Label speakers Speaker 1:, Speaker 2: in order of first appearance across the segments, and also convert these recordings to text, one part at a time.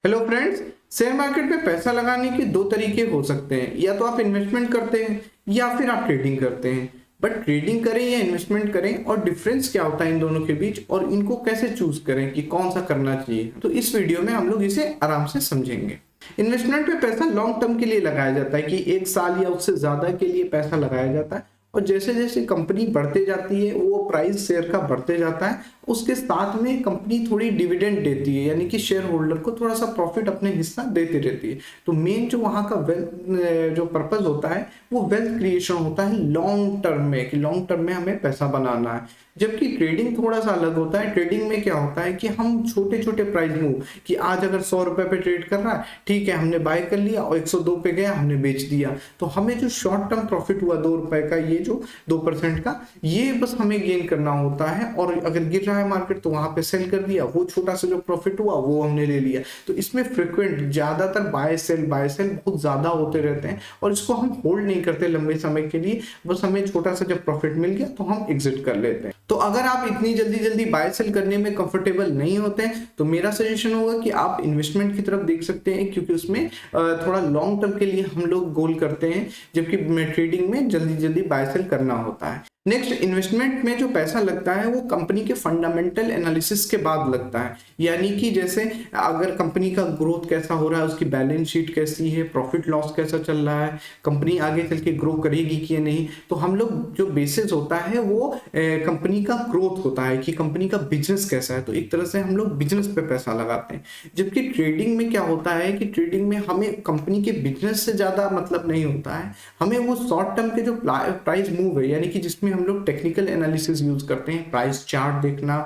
Speaker 1: Hello friends. Share market में पैसा लगाने के दो तरीके हो सकते हैं, या तो आप इन्वेस्टमेंट करते हैं या फिर आप ट्रेडिंग करते हैं। बट ट्रेडिंग करें या इन्वेस्टमेंट करें और डिफरेंस क्या होता है इन दोनों के बीच, और इनको कैसे चूज करें कि कौन सा करना चाहिए, तो इस वीडियो में हम लोग इसे आराम से समझेंगे। इन्वेस्टमेंट में पैसा लॉन्ग टर्म के लिए लगाया जाता है कि एक साल या उससे ज्यादा के लिए पैसा लगाया जाता है, और जैसे जैसे कंपनी बढ़ते जाती है वो प्राइस शेयर का बढ़ते जाता है, उसके साथ में कंपनी थोड़ी डिविडेंड देती है, यानी कि शेयर होल्डर को थोड़ा सा प्रॉफिट अपने हिस्सा देती रहती है। तो मेन जो वहाँ का वेल्थ जो पर्पज होता है वो वेल्थ क्रिएशन होता है लॉन्ग टर्म में, कि लॉन्ग टर्म में हमें पैसा बनाना है। जबकि ट्रेडिंग थोड़ा सा अलग होता है। ट्रेडिंग में क्या होता है कि हम छोटे छोटे प्राइस मूव, कि आज अगर 100 रुपए पे ट्रेड कर रहा है, ठीक है, हमने बाय कर लिया और 102 पे गया, हमने बेच दिया, तो हमें जो शॉर्ट टर्म प्रॉफिट हुआ 2 रुपए का, ये जो 2% का, ये बस हमें गेन करना होता है। और अगर गिर रहा है मार्केट तो वहां पे सेल कर दिया, वो छोटा सा जो प्रॉफिट हुआ वो हमने ले लिया। तो इसमें फ्रिक्वेंट ज्यादातर बाय सेल बहुत ज्यादा होते रहते हैं, और इसको हम होल्ड नहीं करते लंबे समय के लिए, बस हमें छोटा सा जब प्रॉफिट मिल गया तो हम एग्जिट कर लेते हैं। तो अगर आप इतनी जल्दी जल्दी बाय सेल करने में कंफर्टेबल नहीं होते हैं तो मेरा सजेशन होगा कि आप इन्वेस्टमेंट की तरफ देख सकते हैं, क्योंकि उसमें थोड़ा लॉन्ग टर्म के लिए हम लोग गोल करते हैं, जबकि ट्रेडिंग में जल्दी जल्दी बाय सेल करना होता है। नेक्स्ट, इन्वेस्टमेंट में जो पैसा लगता है वो कंपनी के फंडामेंटल एनालिसिस के बाद लगता है, यानी कि जैसे अगर कंपनी का ग्रोथ कैसा हो रहा है, उसकी बैलेंस शीट कैसी है, प्रॉफिट लॉस कैसा चल रहा है, कंपनी आगे चल के ग्रो करेगी कि नहीं। तो हम लोग जो बेसिस होता है वो कंपनी का ग्रोथ होता है, कि कंपनी का बिजनेस कैसा है। तो एक तरह से हम लोग बिजनेस पे पैसा लगाते हैं। जबकि ट्रेडिंग में क्या होता है कि ट्रेडिंग में हमें कंपनी के बिजनेस से ज्यादा मतलब नहीं होता है, हमें वो शॉर्ट टर्म के जो प्राइस मूव है, यानी कि जिसमें हम लोग टेक्निकल एनालिसिस यूज करते हैं, प्राइस चार्ट देखना,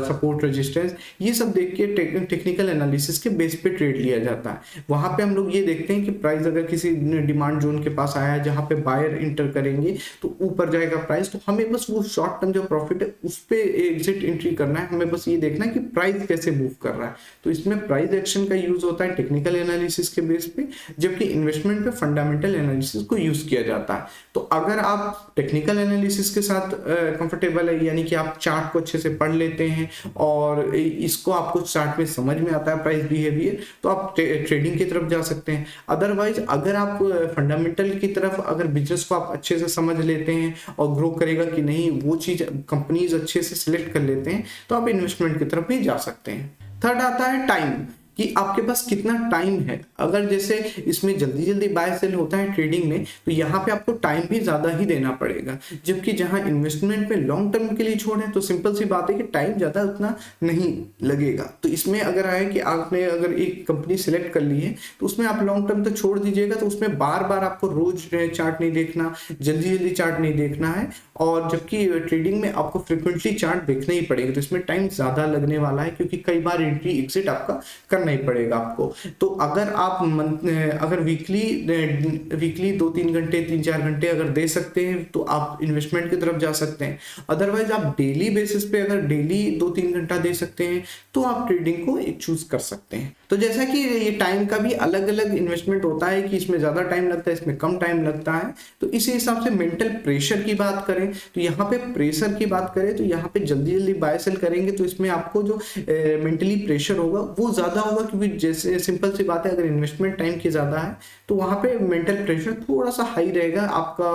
Speaker 1: सपोर्ट रेजिस्टेंस, ये सब देख के टेक्निकल एनालिसिस के बेस पे ट्रेड लिया जाता है। वहां पे हम लोग ये देखते हैं कि प्राइस अगर किसी डिमांड जोन के पास आया है जहां पे बायर इंटर करेंगे तो ऊपर जाएगा प्राइस, तो हमें बस वो शॉर्ट टर्म जो प्रॉफिट है उस पे एग्जिट एंट्री करना है। हमें बस ये देखना है कि प्राइस कैसे मूव कर रहा है। तो इसमें प्राइस एक्शन का यूज होता है टेक्निकल एनालिसिस के बेस पे, जबकि इन्वेस्टमेंट पे फंडामेंटल एनालिसिस को यूज किया जाता है। तो अगर आप टेक्निकल एनालिसिस के साथ कंफर्टेबल है, यानी कि आप चार्ट को अच्छे से पढ़ लेते हैं और इसको आपको चार्ट में समझ में आता है प्राइस बिहेवियर, तो आप ट्रेडिंग की तरफ जा सकते हैं। अदरवाइज अगर आप फंडामेंटल की तरफ, अगर बिजनेस को आप अच्छे से समझ लेते हैं और ग्रो करेगा कि नहीं वो चीज कंपनीज अच्छे से सिलेक्ट कर लेते हैं, तो आप इन्वेस्टमेंट की तरफ भी जा सकते हैं। थर्ड आता है टाइम, कि आपके पास कितना टाइम है। अगर जैसे इसमें जल्दी जल्दी बाय सेल होता है ट्रेडिंग में, तो यहाँ पे आपको टाइम भी ज्यादा ही देना पड़ेगा। जबकि जहाँ इन्वेस्टमेंट में लॉन्ग टर्म के लिए छोड़े तो सिंपल सी बात है कि टाइम ज्यादा उतना नहीं लगेगा। तो इसमें अगर आए कि आपने अगर एक कंपनी सिलेक्ट कर ली है तो उसमें आप लॉन्ग टर्म तो छोड़ दीजिएगा, तो उसमें बार बार आपको रोज चार्ट नहीं देखना, जल्दी जल्दी चार्ट नहीं देखना है। और जबकि ट्रेडिंग में आपको फ्रिक्वेंटली चार्ट देखना ही पड़ेगा, तो इसमें टाइम ज्यादा लगने वाला है, क्योंकि कई बार एंट्री एग्जिट आपका करना ही पड़ेगा आपको। तो अगर आप अगर वीकली 2-3 घंटे 3-4 घंटे अगर दे सकते हैं तो आप इन्वेस्टमेंट की तरफ जा सकते हैं। अदरवाइज आप डेली बेसिस पे अगर डेली 2-3 घंटा दे सकते हैं तो आप ट्रेडिंग को चूज कर सकते हैं। तो जैसा कि ये टाइम का भी अलग अलग इन्वेस्टमेंट होता है, कि इसमें ज्यादा टाइम लगता है, इसमें कम टाइम लगता है। तो इसी हिसाब से मेंटल प्रेशर की बात करें तो यहाँ पे प्रेशर की बात करें तो यहाँ पे जल्दी जल्दी बाय सेल करेंगे तो इसमें आपको जो मेंटली प्रेशर होगा वो ज्यादा होगा, क्योंकि जैसे सिंपल सी बात है, अगर इन्वेस्टमेंट टाइम की ज्यादा है तो वहां पे मेंटल प्रेशर थोड़ा सा हाई रहेगा आपका।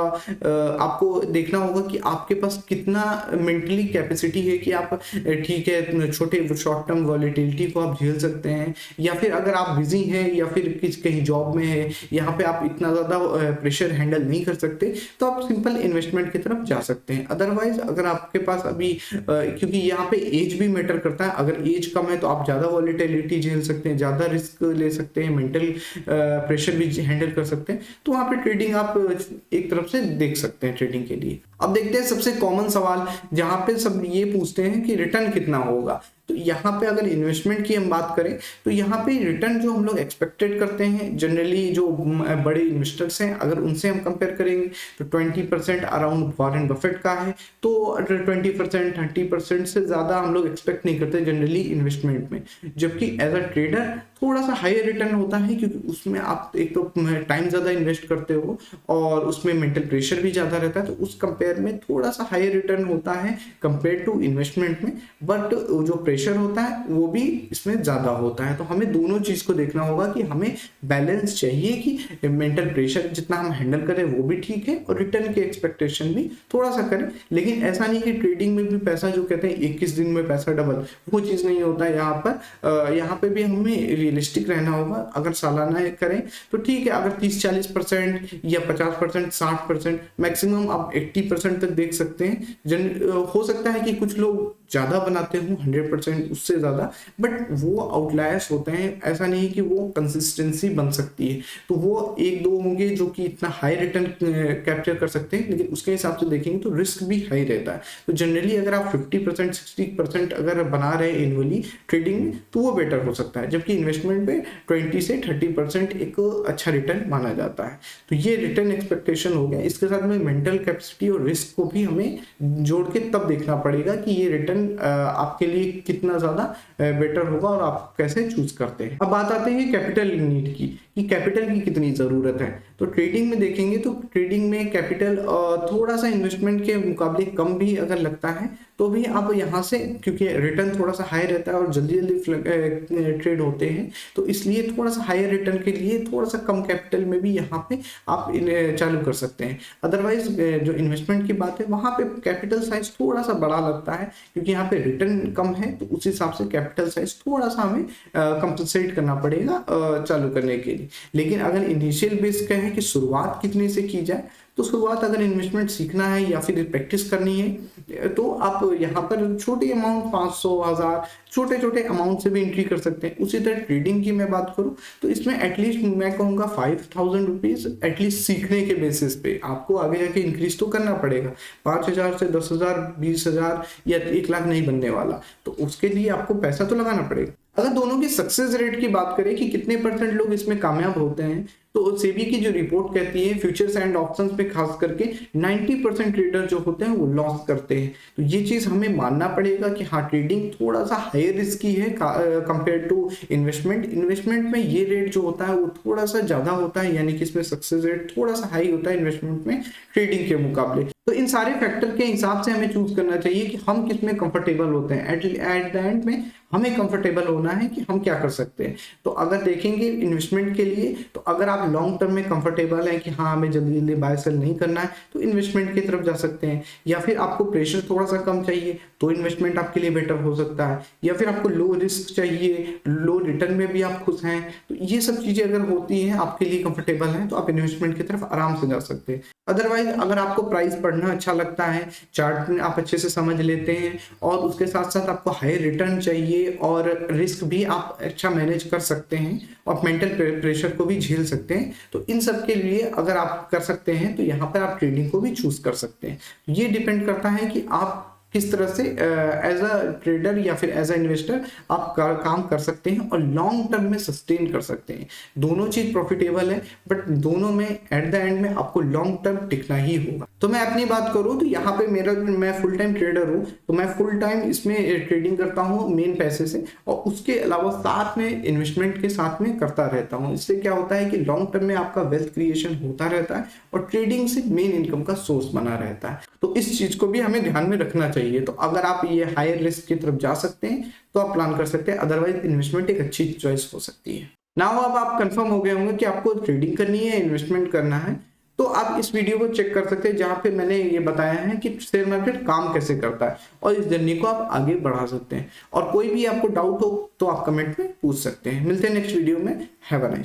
Speaker 1: आपको देखना होगा कि आपके पास कितना मेंटली कैपेसिटी है, कि आप ठीक है छोटे शॉर्ट टर्म वॉलेटिलिटी को आप झेल सकते हैं, या फिर अगर आप बिजी हैं या फिर कहीं जॉब में है, यहाँ पे आप इतना ज्यादा प्रेशर हैंडल नहीं कर सकते, तो आप सिंपल इन्वेस्टमेंट की तरफ जा सकते हैं। अदरवाइज अगर आपके पास अभी क्योंकि यहाँ पे एज भी मैटर करता है, अगर एज कम है तो आप ज्यादा वॉलेटिलिटी झेल सकते हैं, ज्यादा रिस्क ले सकते हैं, मेंटल प्रेशर भी हैंडल कर सकते हैं, तो वहां पे ट्रेडिंग आप एक तरफ से देख सकते हैं ट्रेडिंग के लिए। अब देखते हैं सबसे कॉमन सवाल, जहां पे सब ये पूछते हैं कि रिटर्न कितना होगा। तो यहाँ पे अगर इन्वेस्टमेंट की हम बात करें तो यहाँ पे रिटर्न जो हम लोग एक्सपेक्टेड करते हैं, जनरली जो बड़े इन्वेस्टर्स हैं अगर उनसे हम कंपेयर करेंगे तो 20% अराउंड वॉरेन बफेट का है। तो 20% 30% से ज्यादा हम लोग एक्सपेक्ट नहीं करते जनरली इन्वेस्टमेंट में। जबकि एज अ ट्रेडर थोड़ा सा हायर रिटर्न होता है, क्योंकि उसमें आप एक तो टाइम ज्यादा इन्वेस्ट करते हो और उसमें मेंटल प्रेशर भी ज्यादा रहता है, तो उस कंपेयर में थोड़ा सा हायर रिटर्न होता है कंपेयर टू इन्वेस्टमेंट में। बट जो प्रेशर होता है वो भी इसमें ज़्यादा होता है। तो हमें दोनों चीज़ को देखना होगा कि हमें बैलेंस चाहिए कि मेंटल प्रेशर जितना हम हैंडल करें वो भी ठीक है और रिटर्न की एक्सपेक्टेशन भी थोड़ा सा करें। लेकिन ऐसा नहीं कि ट्रेडिंग में भी पैसा जो कहते हैं 21 दिन में पैसा डबल, वो चीज़ नहीं होता है यहाँ पे भी हमें रियलिस्टिक रहना होगा। अगर सालाना करें तो ठीक है, अगर 30-40% या 50%, 60%, मैक्सिमम आप 80% तक देख सकते हैं। हो सकता है कि कुछ लोग ज़्यादा बनाते हों 100% उससे ज़्यादा, बट वो आउटलायर्स होते हैं। ऐसा नहीं कि वो कंसिस्टेंसी बन सकती है। तो वो एक दो होंगे जो कि इतना हाई रिटर्न कैप्चर कर सकते हैं, लेकिन उसके हिसाब से देखेंगे तो रिस्क भी हाई रहता है। तो जनरली अगर आप 50% 60% अगर बना रहे हैं एनुअली ट्रेडिंग में तो वो बेटर हो सकता है, जबकि इन्वेस्टमेंट पे 20 से 30% एक अच्छा रिटर्न माना जाता है। तो ये रिटर्न एक्सपेक्टेशन हो गया। इसके साथ में मेंटल कैपेसिटी और रिस्क को भी हमें जोड़ के तब देखना पड़ेगा कि ये रिटर्न आपके लिए कितना ज़्यादा बेटर होगा और आप कैसे चूज करते हैं। अब बात आती है कैपिटल नीड की, कि कैपिटल की कितनी ज़रूरत है। तो ट्रेडिंग में देखेंगे तो ट्रेडिंग में कैपिटल थोड़ा सा इन्वेस्टमेंट के मुकाबले कम भी अगर लगता है तो भी आप यहाँ से, क्योंकि रिटर्न थोड़ा सा हाई रहता है और जल्दी जल्दी ट्रेड होते हैं, तो इसलिए थोड़ा सा हायर रिटर्न के लिए थोड़ा सा कम कैपिटल में भी यहाँ पे आप चालू कर सकते हैं। अदरवाइज जो इन्वेस्टमेंट की बात है वहाँ पे कैपिटल साइज थोड़ा सा बड़ा लगता है, क्योंकि यहाँ पे रिटर्न कम है, तो उस हिसाब से कैपिटल साइज थोड़ा सा हमें कंपनसेट करना पड़ेगा चालू करने के लिए। लेकिन अगर इनिशियल बेस का है कि शुरुआत कितने से की जाए, तो शुरुआत अगर इन्वेस्टमेंट सीखना है या फिर प्रैक्टिस करनी है तो आप यहाँ पर छोटी अमाउंट 500, 1000 छोटे छोटे अमाउंट से भी एंट्री कर सकते हैं। उसी तरह ट्रेडिंग की मैं बात करूँ तो इसमें एटलीस्ट मैं कहूँगा 5000 रुपीज़ एटलीस्ट सीखने के बेसिस पे आपको आगे जाके इंक्रीज तो करना पड़ेगा। 5000 से 10,000, 20,000 या 1 लाख नहीं बनने वाला, तो उसके लिए आपको पैसा तो लगाना पड़ेगा। अगर दोनों की सक्सेस रेट की बात करें कि कितने % लोग इसमें कामयाब होते हैं, तो सेबी की जो रिपोर्ट कहती है फ्यूचर्स एंड ऑप्शंस पे खास करके 90% ट्रेडर जो होते हैं वो लॉस करते हैं। तो ये चीज़ हमें मानना पड़ेगा कि हाँ, ट्रेडिंग थोड़ा सा हायर रिस्की है कंपेयर टू इन्वेस्टमेंट। इन्वेस्टमेंट में ये रेट जो होता है वो थोड़ा सा ज़्यादा होता है, यानी कि इसमें सक्सेस रेट थोड़ा सा हाई होता है इन्वेस्टमेंट में ट्रेडिंग के मुकाबले। तो इन सारे फैक्टर के हिसाब से हमें चूज करना चाहिए कि हम किस में कंफर्टेबल होते हैं। एट द एंड में हमें कंफर्टेबल होना है कि हम क्या कर सकते हैं। तो अगर देखेंगे इन्वेस्टमेंट के लिए, तो अगर आप लॉन्ग टर्म में कंफर्टेबल है कि हाँ हमें जल्दी जल्दी बाय सेल नहीं करना है, तो इन्वेस्टमेंट की तरफ जा सकते हैं। या फिर आपको प्रेशर थोड़ा सा कम चाहिए तो इन्वेस्टमेंट आपके लिए बेटर हो सकता है। या फिर आपको लो रिस्क चाहिए, लो रिटर्न में भी आप खुश हैं, तो ये सब चीजें अगर होती हैं आपके लिए कंफर्टेबल हैं, तो आप इन्वेस्टमेंट की तरफ आराम से जा सकते हैं। अदरवाइज अगर आपको प्राइस पढ़ना अच्छा लगता है, चार्ट में आप अच्छे से समझ लेते हैं और उसके साथ साथ आपको हाई रिटर्न चाहिए और रिस्क भी आप अच्छा मैनेज कर सकते हैं और मेंटल प्रेशर को भी झेल सकते हैं, तो इन सब के लिए अगर आप कर सकते हैं तो यहाँ पर आप ट्रेडिंग को भी चूज कर सकते हैं। ये डिपेंड करता है कि आप किस तरह से एज अ ट्रेडर या फिर एज अ इन्वेस्टर आप काम कर सकते हैं और लॉन्ग टर्म में सस्टेन कर सकते हैं। दोनों चीज प्रॉफिटेबल है, बट दोनों में एट द एंड में आपको लॉन्ग टर्म टिकना ही होगा। तो मैं अपनी बात करूं तो यहाँ पे मैं फुल टाइम ट्रेडर हूँ, तो मैं फुल टाइम इसमें ट्रेडिंग करता हूँ मेन पैसे से, और उसके अलावा साथ में इन्वेस्टमेंट के साथ में करता रहता हूँ। इससे क्या होता है कि लॉन्ग टर्म में आपका वेल्थ क्रिएशन होता रहता है और ट्रेडिंग से मेन इनकम का सोर्स बना रहता है। तो इस चीज को भी हमें ध्यान में रखना चाहिए। तो अगर आप ये हायर रिस्क की तरफ जा सकते हैं तो आप प्लान कर सकते हैं, अदरवाइज इन्वेस्टमेंट एक अच्छी चॉइस हो सकती है। नाउ अब आप कंफर्म हो गए होंगे कि आपको ट्रेडिंग करनी है, इन्वेस्टमेंट करना है, तो आप इस वीडियो को चेक कर सकते हैं जहां पे मैंने ये बताया है कि शेयर मार्केट काम कैसे करता है, और इस जर्नी को आप आगे बढ़ा सकते हैं। और कोई भी आपको डाउट हो तो आप कमेंट में पूछ सकते हैं। मिलते हैं नेक्स्ट वीडियो में। Have a nice day.